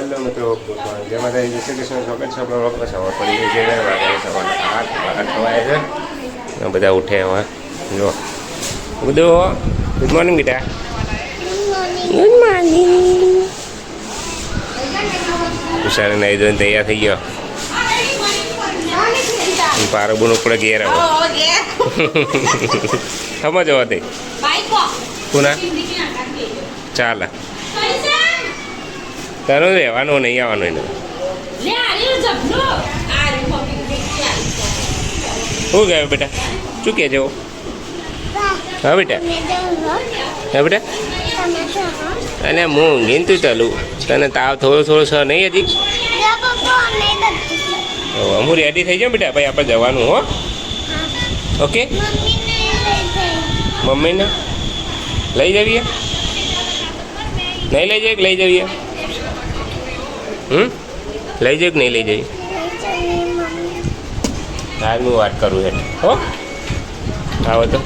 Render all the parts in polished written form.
Hello મિત્રો, જેમાં જય શ્રી કૃષ્ણ. સ્વાગત છે આપણો વ્લોગમાં. સવાર પડી ગઈ છે, વાગે સવારના 8 થવાય છે. બધા ઉઠે હવે જો બધું. ગુડ મોર્નિંગ બેટા. Good morning. ઉષાને નહીં જોઈને તૈયાર થઈ ગયો. પારબુન ઉપર ઘેર આવો સમજ તે પુના ચાલે તારું રહેવાનું નહીં આવવાનું એને શું કહેવાય બેટા? શું કહે છે? હા બેટા, હા બેટા. અને હું ઊંઘીને તું ચાલું તને તાવ થોડો છે નહીં હજી? હું રેડી થઈ જાઉં બેટા, ભાઈ આપણે જવાનું હો. ઓકે, મમ્મીને લઈ જવીએ? નહીં લઈ જઈએ કે લઈ જવીએ? લઈ જઈએ કે નહીં લઈ જઈએ? હાલ હું વાત કરું હેઠ હો. આવો તો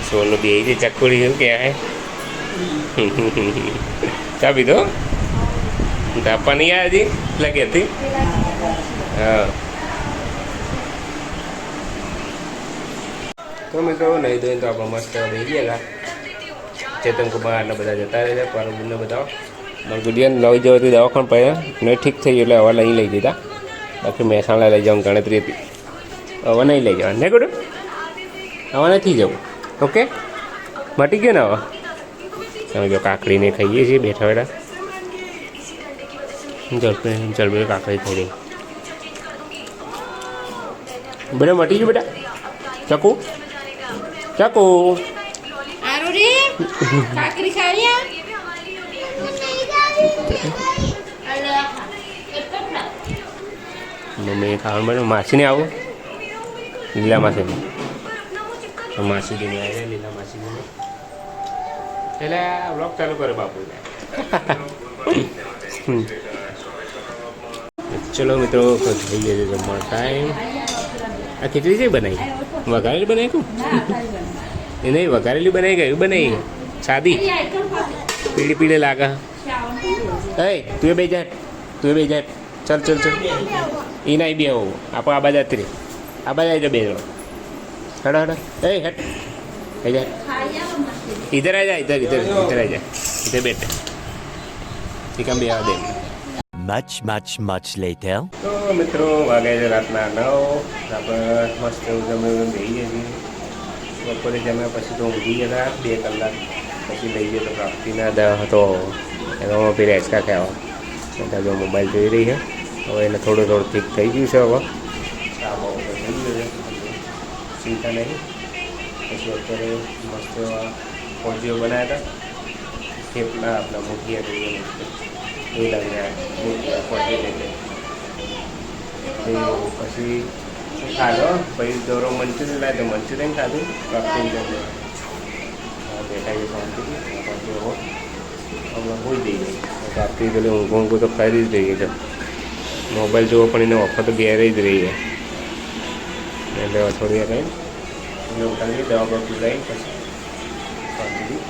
સોનું બે છે ચકોડી શું કે હે ચા પીધો? તાપા નહીં આવ્યા હજી લાગે હતી. હા તો મિત્રો નહીં ધોઈને તો આપણે મસ્ત રહી ગયા. ચેતન કુમાર ને બધા જતા રહે છે. પરમને બધા ગુડિયાને લઈ જવાથી દવાખાને પડ્યા નહીં ઠીક થઈ એટલે હવે નહીં લઈ દીધા. બાકી મહેસાણા લઈ જવાનું ગણતરી હતી. હવે નહીં લઈ જવાનું ને ગુડું, હવે નથી જવું. ઓકે, મટી ગયો ને હવે. તમે જો કાકડીને ખાઈએ છીએ બેઠા બેઠા. જલબી કાકડી થઈ રહી બેટા. મટી ગયું બેટા. ચકુ ચકુ મમ્મી ખાવાનું બને. માસીને આવું લીલા માસી માસીજીને આવે લીલા માસીજીને એટલે બ્લોગ ચાલુ કરે બાપુ. ચલો મિત્રો, થઈ ગયો છે જમવાનો ટાઈમ. આ ખીચડી છે બનાવી? વઘારેલી બનાવી કહું એ નહીં, વઘારેલી બનાવી ગયું બનાવી સાદી પીળી પીળી લાગે. એ તું બે જાટ, તું બે જાટ. ચાલ ચાલ ચાલ. એ ના બે આવો આપણે આ બાજુ અત્યારે આ બાજુ આવી જાઓ બે જણો. હડો હડો. એ હટ આવી જાય. इधर आ जा, इधर इधर इधर आ जा, इधर बैठ. ठीक है भैया दे. much later. तो મિત્રો વાગે છે રાતના 9. આપણે મસ્ત જમીને બેસીએ છીએ. બપોરે જમ્યા પછી તો ઊંઘી ગયા 2 કલાક. પછી લઈ ગયો તો પ્રાપ્તિના દહ હતો એમાં ફરી હેચકા ખાવા. જો મોબાઈલ જોઈ રહી છે. હવે એને થોડું ઠીક થઈ ગયું છે. હવે ચા બહુ થઈ ગયું છે, ચિંતા નહીં. પછી અત્યારે મસ્ત ફોજીઓ બનાવ્યા હતા. થેપલા આપણા મુઠિયા જોઈએ એ લાગ્યા ફોજી લઈને પછી ખાધો. પછી દોરો મંચુરિયન લાવ્યો તો મંચુરિયન ખાધું. પ્રાપ્તિ બેઠા ગઈ શાંતિથી. હો હમણાં હોઈ જઈ ગઈ પ્રાપ્તિ પેલે ઊંઘું તો ખાઈ જ રહી છે. મોબાઈલ જોવો પણ એને ઓફર તો ઘેરે જ રહી છે. એટલે થોડી વાર રહીને એટલે ઉઠાડી દવા પર પીવડાવી પછી શાંતિથી